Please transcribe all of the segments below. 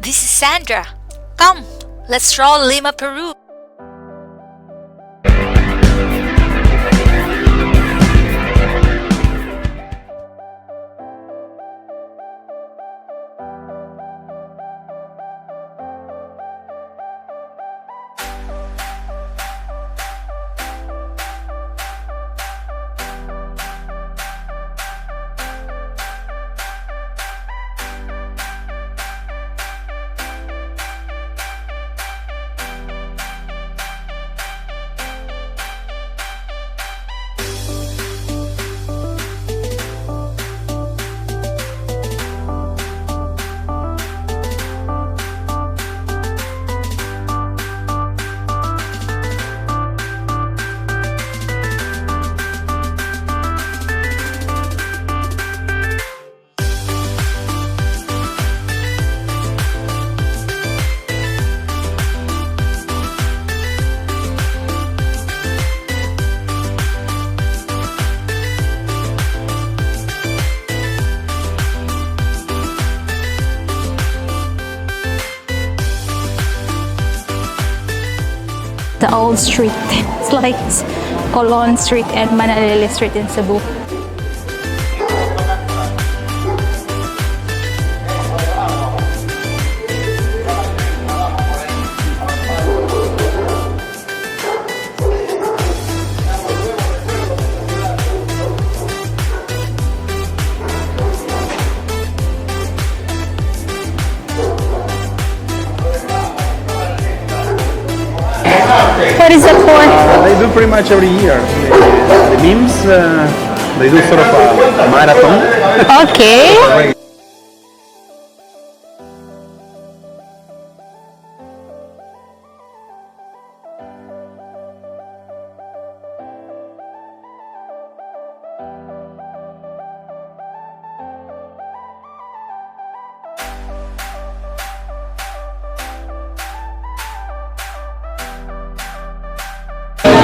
This is Sandra. Come, let's stroll Lima, Peru. The old street. It's like Colon Street and Manalili Street in Cebu. What is that for? They do pretty much every year. The memes, they do sort of a marathon. Okay.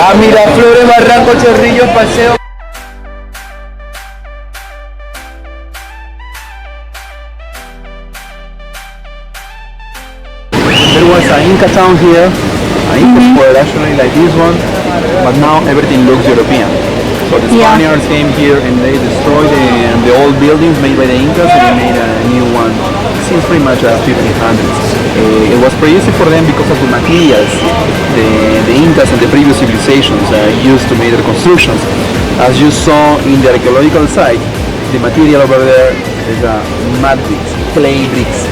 A Miraflores, Barranco, Chorrillos, Paseo. There was an Inca town here, an Inca square actually like this one, but now everything looks European. So the Spaniards came here and they destroyed the old buildings made by the Incas and they made a new one since pretty much 1500s. It was pretty easy for them because of the materials the Incas and the previous civilizations used to make their constructions. As you saw in the archaeological site, the material over there is mud bricks, clay bricks.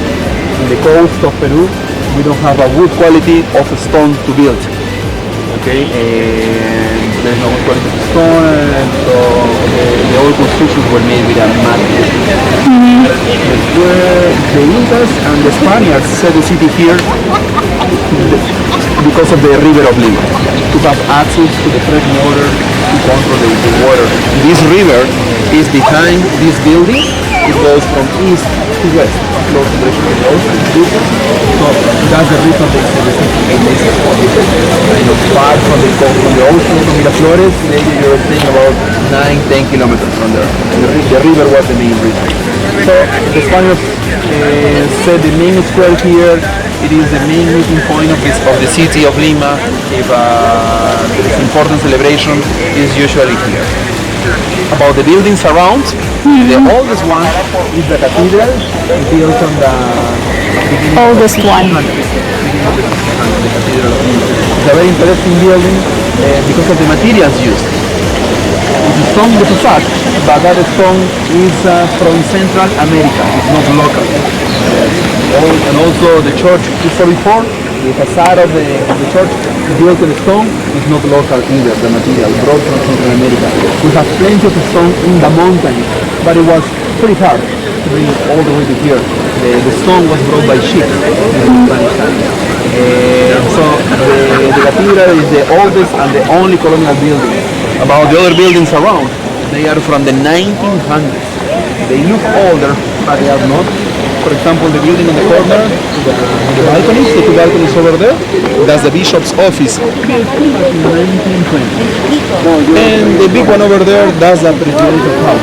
In the coast of Peru, we don't have a wood quality of stone to build. Okay, and there's no wood quality of stone, and so the old constructions were made with a mud brick. That's where the Incas and the Spaniards set the city here because of the river of Lima, to have access to the fresh water, to control the water. This river is behind this building. It goes from east to west, close to the ocean. So that's the reason they say the city made this far from the ocean, from Miraflores. Maybe you're saying about 9-10 kilometers from there. The river was the main reason. So the Spaniards said the main square here, it is the main meeting point of the city of Lima. If there is important celebration, is usually here. About the buildings around, the oldest one is the cathedral, built on the Oldest one. beginning of the 1500s, the cathedral of Lima. It's a very interesting building because of the materials used. It's a stone with a fact, but that stone is from Central America. It's not local. And also the church you saw before, the facade of the church built in stone is not local either, the material brought from Central America. We have plenty of stone in the mountains, but it was pretty hard to bring it all the way to here. The stone was brought by ships in the Spanish time. So the cathedral is the oldest and the only colonial building. About the other buildings around, they are from the 1900s. They look older, but they are not. For example, the building on the corner, the balconies, the two balconies over there, that's the bishop's office. 1920. And the big one over there, that's the presidential house.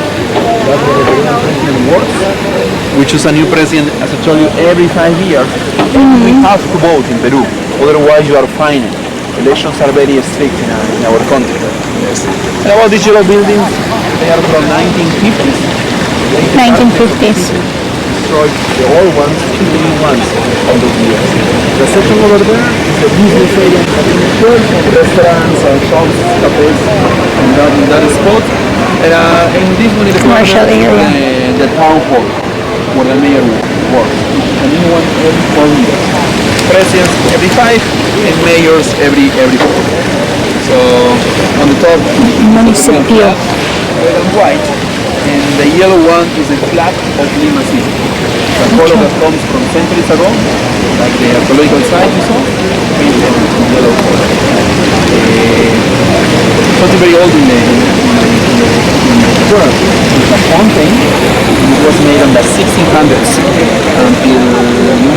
That's where the president works. We choose a new president, as I told you, every 5 years. We have to vote in Peru, otherwise you are fined. Elections are very strict in our country. And about these yellow buildings, they are from 1950s. 1950s. Destroyed the old ones, the new ones on those years. The section over there is the business area, restaurants and shops, cafes, in that spot. In this one, in the corner, Commercial area. the town hall, where the mayor works. A new one every 4 years. Presidents every 5, and mayors every 4. So on the top, Municipio. red and white, and the yellow one is the flag of Lima City. The color that comes from centuries ago, like the archaeological site you saw, painted in yellow color. Something very old in the world. It's a fountain. It was made in the 1600s. Until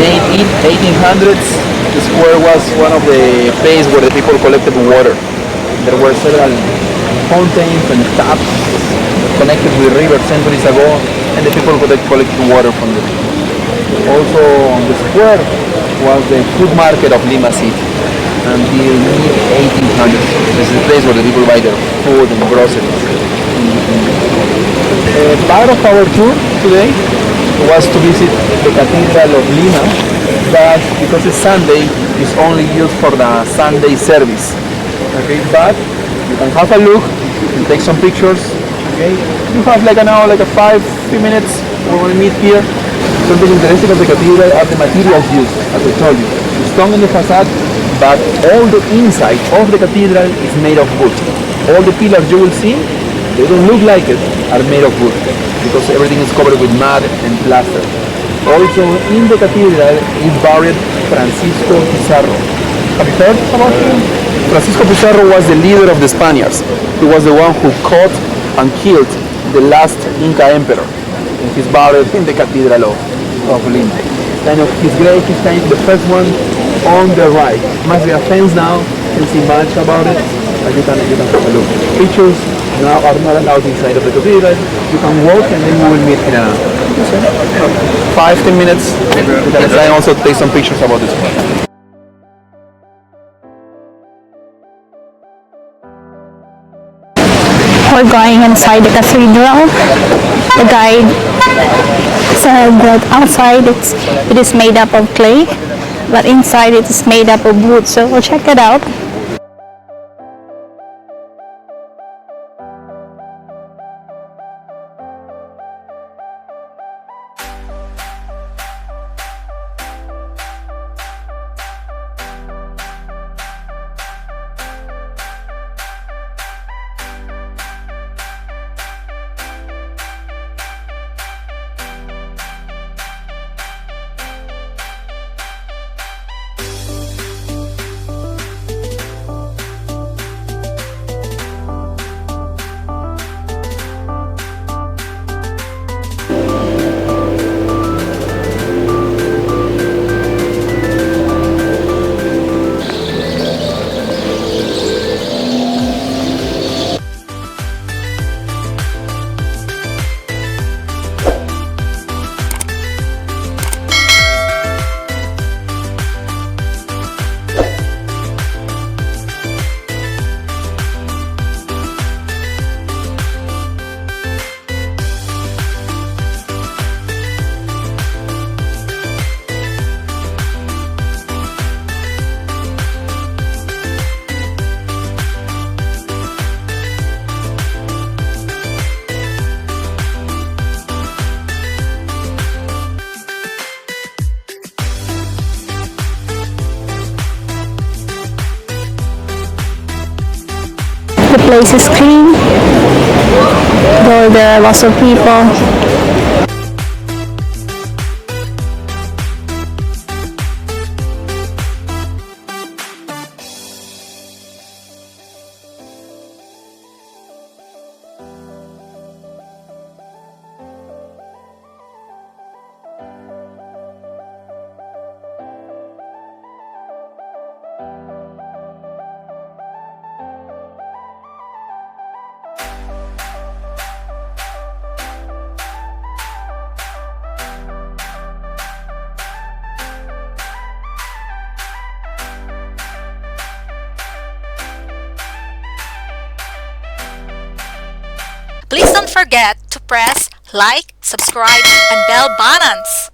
made in 1800s, the square was one of the places where the people collected water. There were several fountains and taps connected with rivers centuries ago, and the people could collect water from them. Also on the square was the food market of Lima City until mid-1800s. This is the place where the people buy their food and groceries. Part of our tour today was to visit the Cathedral of Lima, but because it's Sunday, it's only used for the Sunday service. Okay, but you can have a look and take some pictures. Okay, you have like an hour, like a 5 minutes. We're going to meet here. Something interesting of the cathedral are the materials used, as I told you. It's stone in the facade, but all the inside of the cathedral is made of wood. All the pillars you will see, they don't look like it, are made of wood, because everything is covered with mud and plaster. Also in the cathedral is buried Francisco Pizarro. Have you heard about him? Francisco Pizarro was the leader of the Spaniards. He was the one who caught and killed the last Inca emperor. And he's buried in the Cathedral of Lima. Kind of his grave is kind of the first one on the right. Must be a fence now, you see much about it, but you can have a look. Pictures now are not allowed inside of the cathedral. You can walk and then you will meet in a 5-10 minutes. You can try also take some pictures about this one. We're going inside the cathedral. The guide said that outside it is made up of clay, but inside it is made up of wood. So we'll check it out. The place is clean, though there are lots of people. Please don't forget to press like, subscribe, and bell buttons.